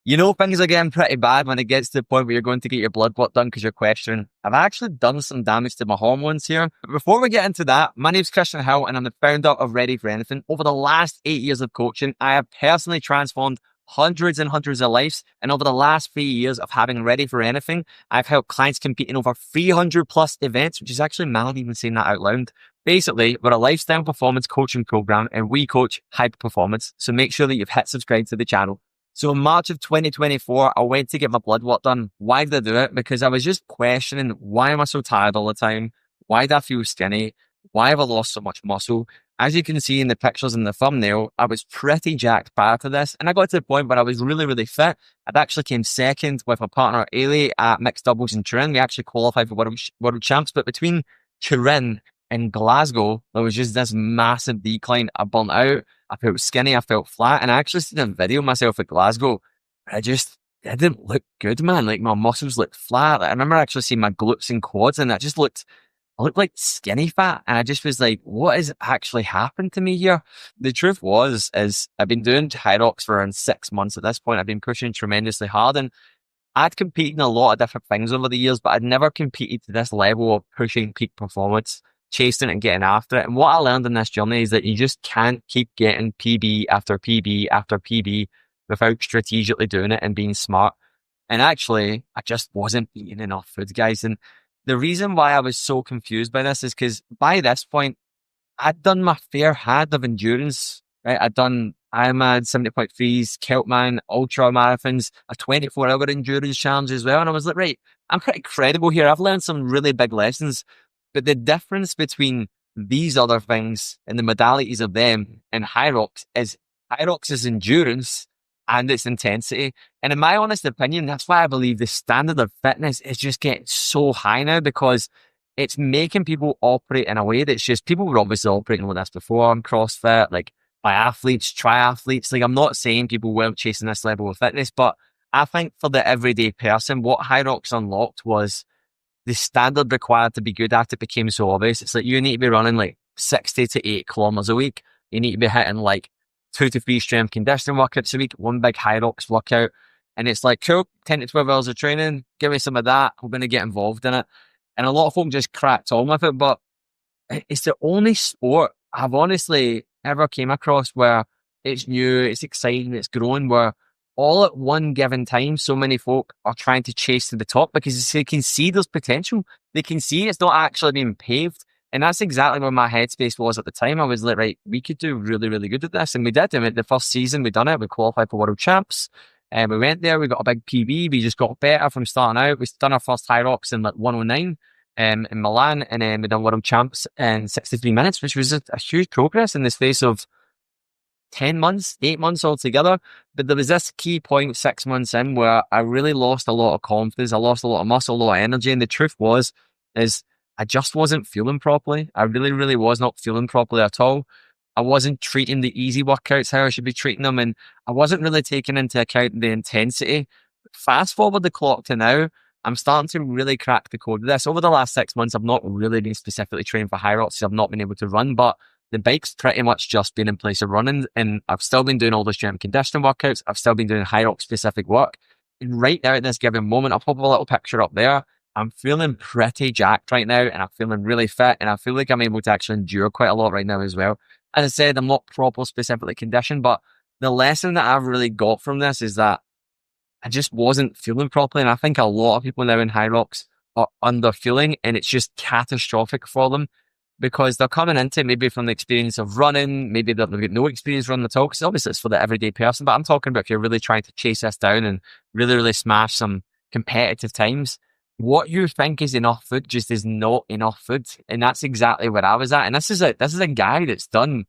You know, things are getting pretty bad when it gets to the point where you're going to get your blood work done because you're questioning, have I actually done some damage to my hormones here? But before we get into that, my name's Christian Hill and I'm the founder of Ready for Anything. Over the last 8 years of coaching, I have personally transformed hundreds and hundreds of lives. And over the last 3 years of having Ready for Anything, I've helped clients compete in over 300 plus events, which is actually mad even saying that out loud. Basically, we're a lifestyle performance coaching program and we coach high performance. So make sure that you've hit subscribe to the channel. So in March of 2024, I went to get my blood work done. Why did I do it? Because I was just questioning, why am I so tired all the time? Why do I feel skinny? Why have I lost so much muscle? As you can see in the pictures in the thumbnail, I was pretty jacked prior to this. And I got to the point where I was really, really fit. I'd actually came second with my partner, Ailey, at mixed doubles in Turin. We actually qualified for world champs. But between Turin and Glasgow, there was just this massive decline. I burnt out. I felt skinny, I felt flat, and I actually seen a video of myself at Glasgow. I didn't look good, man. Like my muscles looked flat. Like, I remember actually seeing my glutes and quads, and I looked like skinny fat. And I just was like, what has actually happened to me here? The truth is I've been doing Hyrox for around 6 months at this point. I've been pushing tremendously hard, and I'd competed in a lot of different things over the years, but I'd never competed to this level of pushing peak performance, chasing it and getting after it. And what I learned in this journey is that you just can't keep getting PB after PB after PB without strategically doing it and being smart. And actually, I just wasn't eating enough food, guys. And the reason why I was so confused by this is because by this point, I'd done my fair hand of endurance, right? I'd done Ironman, 70.3s, Keltman, ultra marathons, a 24-hour endurance challenge as well. And I was like, right, I'm pretty credible here. I've learned some really big lessons. But the difference between these other things and the modalities of them and Hyrox is endurance and its intensity. And in my honest opinion, that's why I believe the standard of fitness is just getting so high now, because it's making people operate in a way that's just, people were obviously operating like this before on CrossFit, like biathletes, triathletes. Like, I'm not saying people weren't chasing this level of fitness, but I think for the everyday person, what Hyrox unlocked was the standard required to be good at it became so obvious. It's like you need to be running like 60 to 8 kilometers a week. You need to be hitting like 2 to 3 strength conditioning workouts a week, one big Hyrox workout. And it's like, cool, 10 to 12 hours of training, give me some of that. I'm going to get involved in it. And a lot of folk just cracked on with it, but it's the only sport I've honestly ever came across where it's new, it's exciting, it's growing, where all at one given time, so many folk are trying to chase to the top because they can see there's potential. They can see it's not actually being paved. And that's exactly where my headspace was at the time. I was like, right, we could do really, really good at this. And we did. And the first season we done it, we qualified for world champs. And we went there, we got a big PB. We just got better from starting out. We done our first Hyrox in like 109 in Milan. And then we done world champs in 63 minutes, which was a huge progress in the space of 10 months, 8 months altogether. But there was this key point 6 months in where I really lost a lot of confidence. I lost a lot of muscle, a lot of energy. And the truth is I just wasn't feeling properly. I really, really was not feeling properly at all. I wasn't treating the easy workouts how I should be treating them. And I wasn't really taking into account the intensity. Fast forward the clock to now, I'm starting to really crack the code of this. Over the last 6 months, I've not really been specifically trained for Hyrox, so I've not been able to run, but the bike's pretty much just been in place of running, and I've still been doing all the strength conditioning workouts. I've still been doing Hyrox specific work. And right now at this given moment, I'll pop a little picture up there. I'm feeling pretty jacked right now, and I'm feeling really fit, and I feel like I'm able to actually endure quite a lot right now as well. As I said, I'm not proper specifically conditioned, but the lesson that I've really got from this is that I just wasn't feeling properly. And I think a lot of people now in Hyrox are under feeling, and it's just catastrophic for them because they're coming into it maybe from the experience of running, maybe they've got no experience running at all. Because obviously it's for the everyday person, but I'm talking about if you're really trying to chase this down and really, really smash some competitive times, what you think is enough food just is not enough food. And that's exactly where I was at. And this is a guy that's done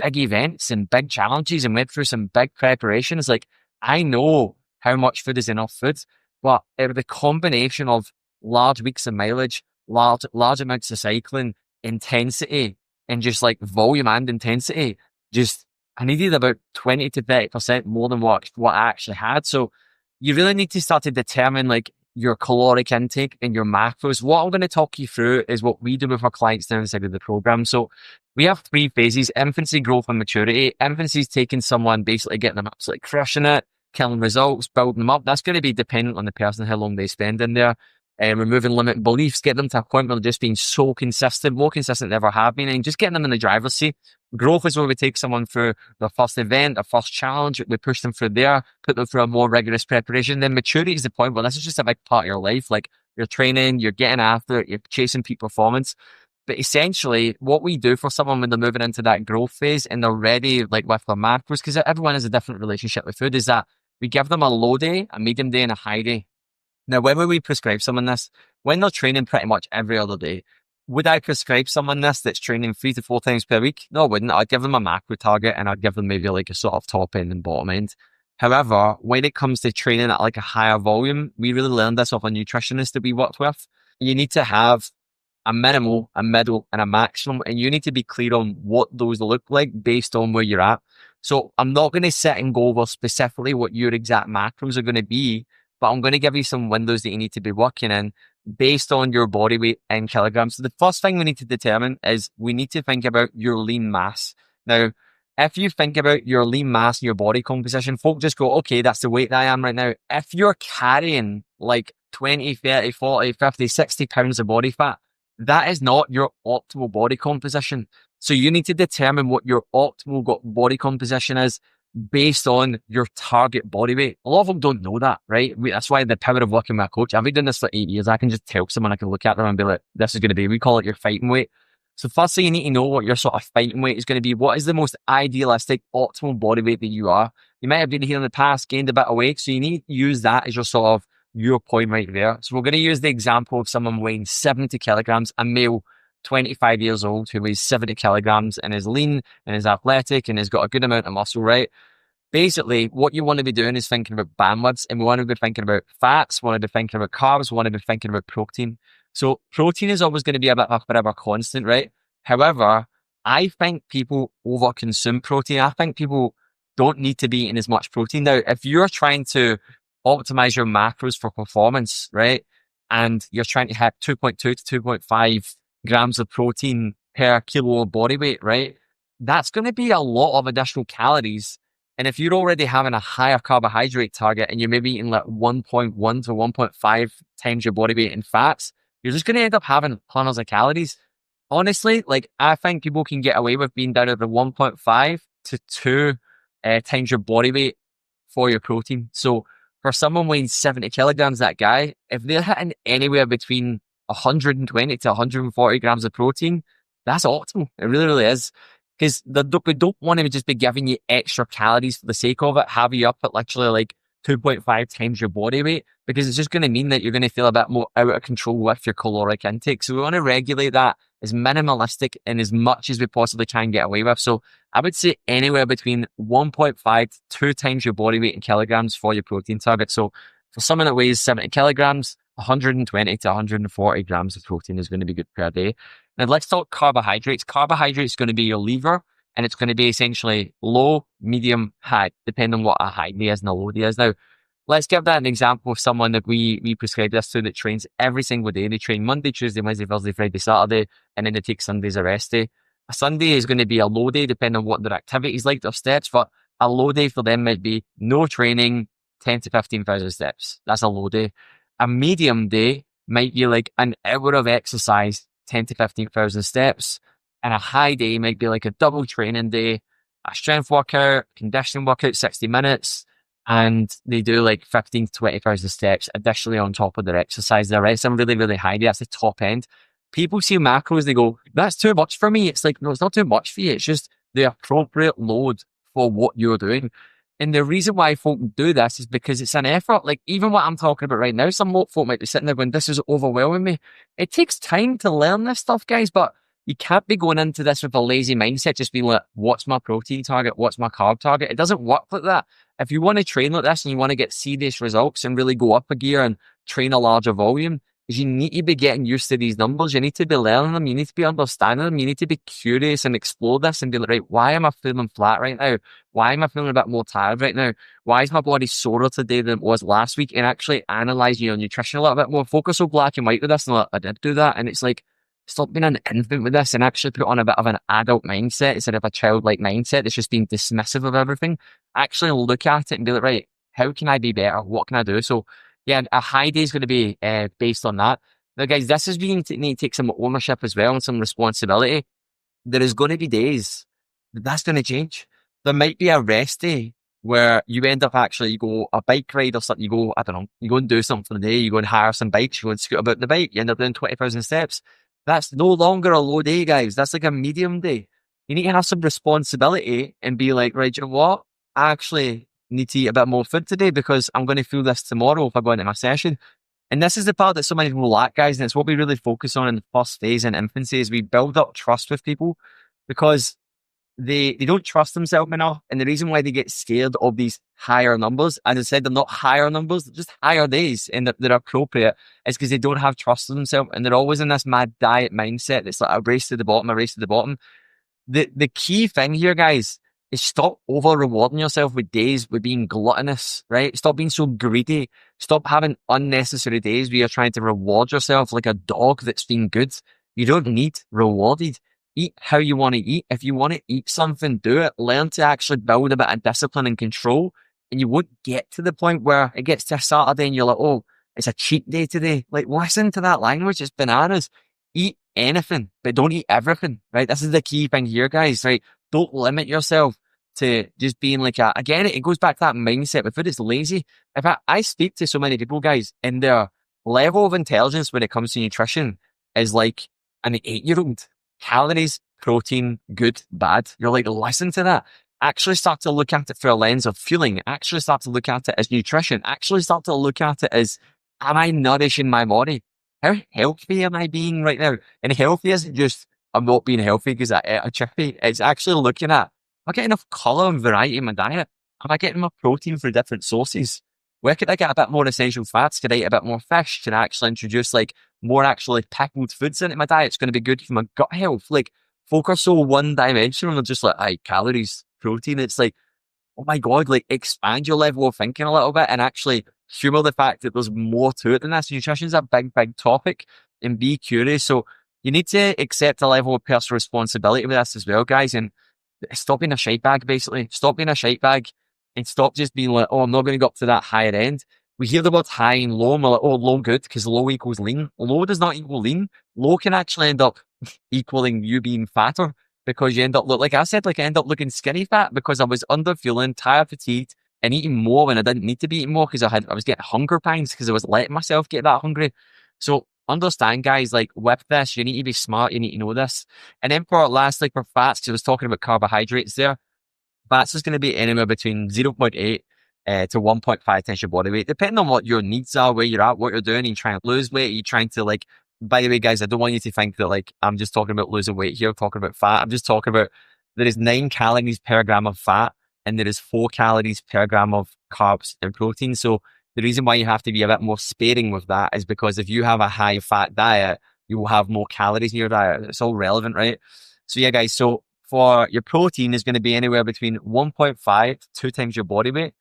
big events and big challenges and went through some big preparations. Like, I know how much food is enough food, but the combination of large weeks of mileage, large amounts of cycling, intensity, and just like volume and intensity, just I needed about 20 to 30% more than what I actually had. So you really need to start to determine like your caloric intake and your macros. What I'm going to talk you through is what we do with our clients now inside of the program. So we have 3 phases: infancy, growth, and maturity. Infancy is taking someone, basically getting them absolutely crushing it, killing results, building them up. That's going to be dependent on the person, how long they spend in there. Removing limiting beliefs, get them to a point where they're just being so consistent, more consistent than they ever have been, and just getting them in the driver's seat. Growth is where we take someone through their first event, their first challenge. We push them through there, put them through a more rigorous preparation. Then maturity is the point where this is just a big part of your life. Like you're training, you're getting after it, you're chasing peak performance. But essentially, what we do for someone when they're moving into that growth phase and they're ready, like with their macros, because everyone has a different relationship with food, is that we give them a low day, a medium day, and a high day. Now, when would we prescribe someone this? When they're training pretty much every other day. Would I prescribe someone this that's training 3 to 4 times per week? No, I wouldn't. I'd give them a macro target and I'd give them maybe like a sort of top end and bottom end. However, when it comes to training at like a higher volume, we really learned this off a nutritionist that we worked with. You need to have a minimal, a middle, and a maximum, and you need to be clear on what those look like based on where you're at. So I'm not going to sit and go over specifically what your exact macros are going to be, but I'm going to give you some windows that you need to be working in based on your body weight in kilograms. So the first thing we need to determine is we need to think about your lean mass. Now, if you think about your lean mass and your body composition, folk just go, okay, that's the weight that I am right now. If you're carrying like 20, 30, 40, 50, 60 pounds of body fat, that is not your optimal body composition. So you need to determine what your optimal body composition is based on your target body weight. A lot of them don't know that, right? That's why the power of working with a coach. I've been doing this for 8 years. I can just tell someone, I can look at them and be like, this is going to be, we call it your fighting weight. So firstly, you need to know what your sort of fighting weight is going to be. What is the most idealistic, optimal body weight that you are? You might have been here in the past, gained a bit of weight. So you need to use that as your sort of your point right there. So we're going to use the example of someone weighing 70 kilograms, a male, 25 years old, who weighs 70 kilograms and is lean and is athletic and has got a good amount of muscle, right? Basically, what you want to be doing is thinking about bandwidths, and we want to be thinking about fats, we want to be thinking about carbs, we want to be thinking about protein. So protein is always going to be a bit of a constant, right? However, I think people overconsume protein. I think people don't need to be eating as much protein. Now, if you're trying to optimize your macros for performance, right, and you're trying to hit 2.2 to 2.5 grams of protein per kilo of body weight, right, that's going to be a lot of additional calories. And if you're already having a higher carbohydrate target and you're maybe eating like 1.1 to 1.5 times your body weight in fats, you're just going to end up having hundreds of calories. Honestly, like I think people can get away with being down at the 1.5 to 2 times your body weight for your protein. So for someone weighing 70 kilograms, that guy, if they're hitting anywhere between 120 to 140 grams of protein, that's optimal. It really, really is. Because we don't want to just be giving you extra calories for the sake of it, have you up at literally like 2.5 times your body weight, because it's just going to mean that you're going to feel a bit more out of control with your caloric intake. So we want to regulate that as minimalistic and as much as we possibly can get away with. So I would say anywhere between 1.5 to 2 times your body weight in kilograms for your protein target. So for someone that weighs 70 kilograms, 120 to 140 grams of protein is going to be good per day. Now let's talk carbohydrates. Carbohydrates is going to be your lever, and it's going to be essentially low, medium, high, depending on what a high day is and a low day is. Now, let's give that an example of someone that we prescribe this to that trains every single day. They train Monday, Tuesday, Wednesday, Thursday, Friday, Saturday, and then they take Sunday as a rest day. A Sunday is going to be a low day, depending on what their activities like, their steps, but a low day for them might be no training, 10 to 15,000 steps. That's a low day. A medium day might be like an hour of exercise, 10 to 15,000 steps. And a high day might be like a double training day, a strength workout, conditioning workout, 60 minutes, and they do like 15 to 20,000 steps additionally on top of their exercise. There, right? Some really, really high day. That's the top end. People see macros, they go, that's too much for me. It's like, no, it's not too much for you. It's just the appropriate load for what you're doing. And the reason why folk do this is because it's an effort. Like even what I'm talking about right now, some folk might be sitting there going, this is overwhelming me. It takes time to learn this stuff, guys, but you can't be going into this with a lazy mindset, just being like, what's my protein target? What's my carb target? It doesn't work like that. If you want to train like this and you want to get serious results and really go up a gear and train a larger volume, is you need to be getting used to these numbers. You need to be learning them. You need to be understanding them. You need to be curious and explore this and be like, right, why am I feeling flat right now? Why am I feeling a bit more tired right now? Why is my body sorer today than it was last week? And actually analyze your nutrition a little bit more. Focus on black and white with this. And like, I did do that. And it's like, stop being an infant with this and actually put on a bit of an adult mindset instead of a childlike mindset that's just being dismissive of everything. Actually look at it and be like, right, How can I be better? What can I do? So yeah, a high day is going to be based on that. Now, guys, this is being need to take some ownership as well and some responsibility. There is going to be days that's going to change. There might be a rest day where you end up actually, you go a bike ride or something, you go, I don't know, you go and do something for the day, you go and hire some bikes, you go and scoot about the bike, you end up doing 20,000 steps. That's no longer a low day, guys. That's like a medium day. You need to have some responsibility and be like, right, you know what? I actually need to eat a bit more food today because I'm going to feel this tomorrow if I go into my session. And this is the part that so many people lack, guys, and it's what we really focus on in the first phase in infancy is we build up trust with people because they don't trust themselves enough. And the reason why they get scared of these higher numbers, as I said, they're not higher numbers, they're just higher days and they're appropriate, is because they don't have trust in themselves and they're always in this mad diet mindset that's like a race to the bottom, a race to the bottom. The key thing here, guys, is stop over rewarding yourself with days with being gluttonous, right? Stop being so greedy. Stop having unnecessary days where you're trying to reward yourself like a dog that's been good. You don't need rewarded. Eat how you want to eat. If you want to eat something, do it. Learn to actually build a bit of discipline and control. And you won't get to the point where it gets to a Saturday and you're like, oh, it's a cheat day today. Like, listen to that language. It's bananas. Eat anything, but don't eat everything, right? This is the key thing here, guys, right? Don't limit yourself to just being like again, it goes back to that mindset with food. It's lazy. If I speak to so many people, guys, and their level of intelligence when it comes to nutrition is like an 8-year-old. Calories, protein, good, bad. You're like, listen to that. Actually start to look at it through a lens of feeling. Actually start to look at it as nutrition. Actually start to look at it as, am I nourishing my body? How healthy am I being right now? And healthy isn't just, I'm not being healthy because I ate a chippy. It's actually looking at, am I getting enough colour and variety in my diet? Am I getting my protein from different sources? Where could I get a bit more essential fats? Could I eat a bit more fish? Can I actually introduce like more actually pickled foods into my diet? It's going to be good for my gut health. Like, focus so one dimensional and just like, calories, protein. It's like, oh my God, like expand your level of thinking a little bit and actually humor the fact that there's more to it than this. Nutrition is a big, big topic and be curious. So you need to accept a level of personal responsibility with this as well, guys. And stop being a shite bag, basically. Stop being a shite bag and stop just being like, oh, I'm not going to go up to that higher end. We hear the word high and low and we're like, oh, low good because low equals lean. Low does not equal lean. Low can actually end up equaling you being fatter because you end up, like I said, like I end up looking skinny fat because I was under fueling, tired, fatigued, and eating more when I didn't need to be eating more because I was getting hunger pangs because I was letting myself get that hungry. So understand, guys, like with this, you need to be smart, you need to know this. And then for lastly, for fats, because I was talking about carbohydrates there, fats is going to be anywhere between 0.8 to 1.5 times your body weight, depending on what your needs are, where you're at, what you're doing. Are you trying to lose weight? Are you trying to like, by the way, guys, I don't want you to think that like, I'm just talking about losing weight here, talking about fat. I'm just talking about there is 9 calories per gram of fat and there is 4 calories per gram of carbs and protein. So the reason why you have to be a bit more sparing with that is because if you have a high fat diet, you will have more calories in your diet. It's all relevant, right? So yeah, guys, so for your protein is going to be anywhere between 1.5 to 2 times your body weight.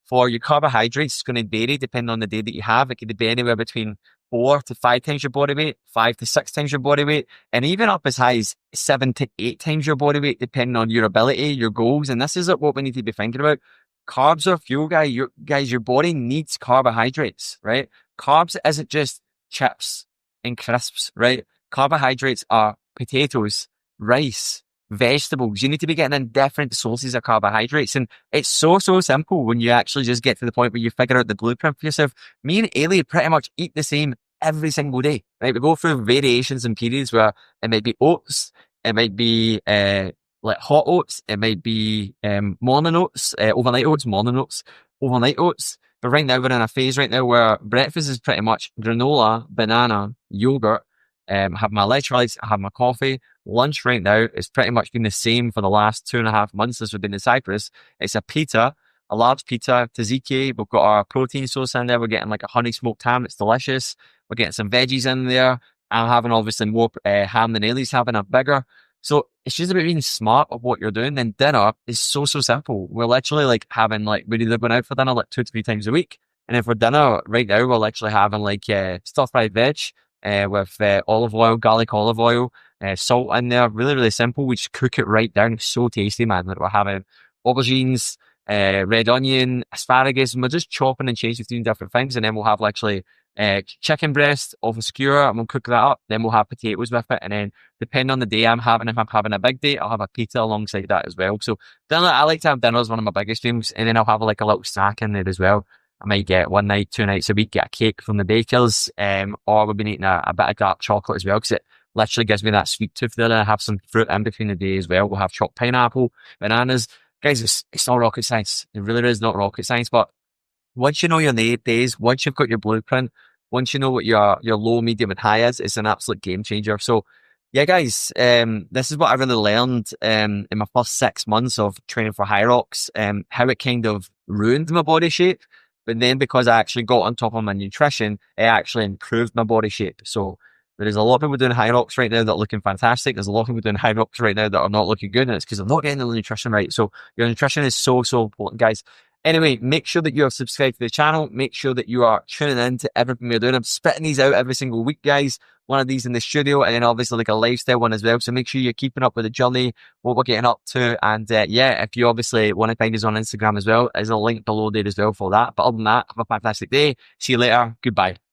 For your carbohydrates, it's going to vary depending on the day that you have. It could be anywhere between 4 to 5 times your body weight, 5 to 6 times your body weight, and even up as high as 7 to 8 times your body weight, depending on your ability, your goals. And this is what we need to be thinking about. Carbs are fuel, guys. Your body needs carbohydrates, right? Carbs isn't just chips and crisps, right? Carbohydrates are potatoes, rice, vegetables. You need to be getting in different sources of carbohydrates. And it's so simple when you actually just get to the point where you figure out the blueprint for yourself. Me and Ailey pretty much eat the same every single day, right? We go through variations and periods where it might be oats, it might be like hot oats, it might be morning oats, overnight oats, morning oats, overnight oats. But right now we're in a phase right now where breakfast is pretty much granola, banana, yogurt, have my electrolytes, I have my coffee. Lunch right now is pretty much been the same for the last 2.5 months since we've been in Cyprus. It's a pita, a large pita, tzatziki. We've got our protein sauce in there. We're getting like a honey smoked ham. It's delicious. We're getting some veggies in there. I'm having obviously more ham than Ailey's having, a bigger. So it's just about being smart of what you're doing. Then dinner is so simple. We're literally like having like, we're either going out for dinner like 2 to 3 times a week. And then for dinner right now, we're literally having like stir fried veg with olive oil, garlic olive oil, salt in there. Really simple. We just cook it right down. It's so tasty, man. Like we're having aubergines, red onion, asparagus, and we're just chopping and changing between different things. And then we'll have literally chicken breast of a skewer, and we'll cook that up. Then we'll have potatoes with it. And then depending on the day I'm having, if I'm having a big day, I'll have a pizza alongside that as well. So dinner, I like to have dinner as one of my biggest dreams. And then I'll have like a little snack in there as well. I might get one night, 2 nights a week, get a cake from the bakers, or we've been eating a bit of dark chocolate as well, because it literally gives me that sweet tooth there. And I have some fruit in between the day as well. We'll have chopped pineapple, bananas. Guys, it's not rocket science. It really is not rocket science. But once you know your days, once you've got your blueprint, once you know what your low, medium, and high is, it's an absolute game changer. So, yeah, guys, this is what I really learned in my first 6 months of training for Hyrox, how it kind of ruined my body shape. But then because I actually got on top of my nutrition, it actually improved my body shape. So there is a lot of people doing Hyrox right now that are looking fantastic. There's a lot of people doing Hyrox right now that are not looking good, and it's because they're not getting the nutrition right. So your nutrition is so, so important, guys. Anyway, make sure that you are subscribed to the channel. Make sure that you are tuning in to everything we're doing. I'm spitting these out every single week, guys. One of these in the studio, and then obviously like a lifestyle one as well. So make sure you're keeping up with the journey, what we're getting up to. And yeah, if you obviously want to find us on Instagram as well, there's a link below there as well for that. But other than that, have a fantastic day. See you later. Goodbye.